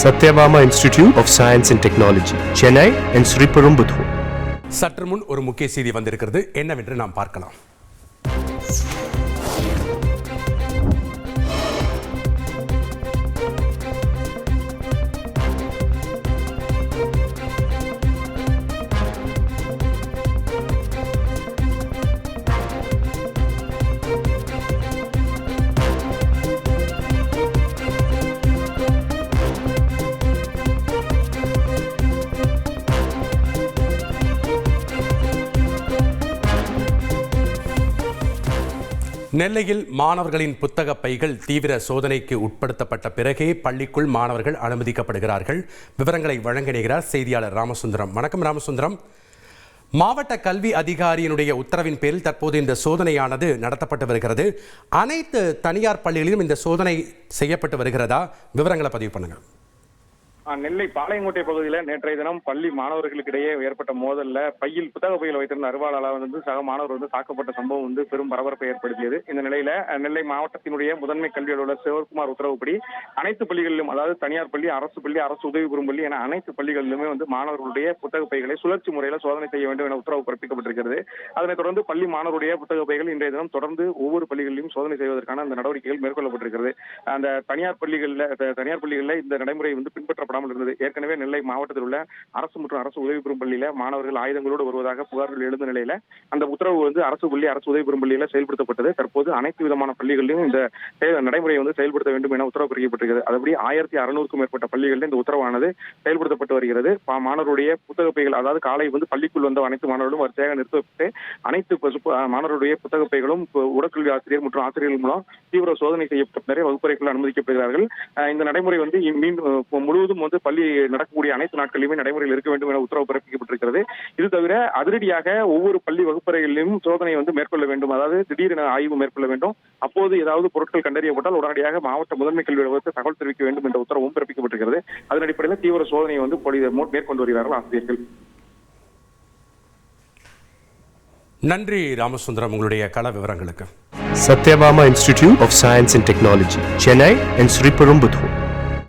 Satyabama Institute of Science and Technology, Chennai and Sriperumbudur. சற்று முன் ஒரு முக்கிய செய்தி வந்திருக்கிறது, என்னவென்று நாம் பார்க்கலாம். நெல்லையில் மாணவர்களின் புத்தக பைகள் தீவிர சோதனைக்கு உட்படுத்தப்பட்ட பிறகே பள்ளிக்குள் மாணவர்கள் அனுமதிக்கப்படுகிறார்கள். விவரங்களை வழங்குகிறார் செய்தியாளர் ராமசுந்தரம். வணக்கம் ராமசுந்தரம். மாவட்ட கல்வி அதிகாரியினுடைய உத்தரவின் பேரில் தற்போது இந்த சோதனையானது நடத்தப்பட்டு வருகிறது. அனைத்து தனியார் பள்ளிகளிலும் இந்த சோதனை செய்யப்பட்டு வருகிறதா? விவரங்களை பதிவு பண்ணுங்க. நெல்லை பாளையங்கோட்டை பகுதியில் நேற்றைய தினம் பள்ளி மாணவர்களுக்கு இடையே ஏற்பட்ட மோதல்ல புத்தக பையில் வைத்திருந்த அருவாளால் சக மாணவர் தாக்கப்பட்ட சம்பவம் பெரும் பரபரப்பை ஏற்படுத்தியது. இந்த நிலையில நெல்லை மாவட்டத்தினுடைய முதன்மை கல்வி அலுவலர் சிவகுமார் உத்தரவுப்படி அனைத்து பள்ளிகளிலும், அதாவது தனியார் பள்ளி, அரசு உதவி பெறும் பள்ளி என அனைத்து பள்ளிகளிலுமே மாணவர்களுடைய புத்தக பைகளை சுழற்சி முறையில் சோதனை செய்ய வேண்டும் என உத்தரவு பிறப்பிக்கப்பட்டிருக்கிறது. அதனைத் தொடர்ந்து பள்ளி மாணவருடைய புத்தக பைகள் இன்றைய தினம் தொடர்ந்து ஒவ்வொரு பள்ளிகளிலும் சோதனை செய்வதற்கான அந்த நடவடிக்கைகள் மேற்கொள்ளப்பட்டிருக்கிறது. அந்த தனியார் பள்ளிகளில் இந்த நடைமுறை பின்பற்றப்பட இருந்தது. ஏற்கனவே நெல்லை மாவட்டத்தில் உள்ள அரசு மற்றும் அரசு உதவி பெறும் பள்ளியில மாணவர்கள் ஆயுதங்களோடு வருவதாக புகார்கள் எழுந்த நிலையில அந்த உத்தரவு அரசு உதவி பெறும் பள்ளியில செயல்படுத்தப்பட்டது. தற்போது அனைத்து விதமான பள்ளிகளிலும் இந்த நடைமுறையை செயல்படுத்த வேண்டும் என உத்தரவு பிறப்பிக்கப்பட்டிருக்கிறது. அதுபடி 1600க்கும் மேற்பட்ட பள்ளிகளில் இந்த உத்தரவானது செயல்படுத்தப்பட்டு வருகிறது. மாணவருடைய புத்தக பைகள், அதாவது காலை பள்ளிக்குள் வந்த அனைத்து மாணவர்களும் வரிசையாக நிறுத்தப்பட்டு அனைத்து மாணவருடைய புத்தக பைகளும் உடற்கல்வி ஆசிரியர் மற்றும் ஆசிரியர்கள் மூலம் தீவிர சோதனை செய்யப்பட்ட வகுப்பறைக்குள் அனுமதிக்கப்படுகிறார்கள். இந்த நடைமுறை முழுவதும் பள்ளி நடக்கக்கூடிய அனைத்து நாட்களிலுமே நடைமுறையில் இருக்க வேண்டும் என உத்தரவு பிறப்பிக்கப்பட்டிருக்கிறது. இது தவிர அதிரடியாக ஒவ்வொரு பள்ளி வகுப்பறைகளிலும் சோதனை மேற்கொள்ள வேண்டும். அதாவது திடீரென ஆய்வு மேற்கொள்ள வேண்டும். அப்போது ஏதாவது பொருட்கள் கண்டறியப்பட்டால் உடனடியாக மாவட்ட முதன்மை கல்வி அலுவலகத்தை தகவல் தெரிவிக்க வேண்டும் என்ற உத்தரவும் பிறப்பிக்கப்பட்டிருக்கிறது. அதன் அடிப்படையில் தீவிர சோதனையை மேற்கொண்டு வருகிறார்கள் ஆசிரியர்கள். நன்றி ராமசுந்தரம், உங்களுடைய கள விவரங்களுக்கு. Satyabama Institute of Science and Technology, Chennai and Sriperumbudur.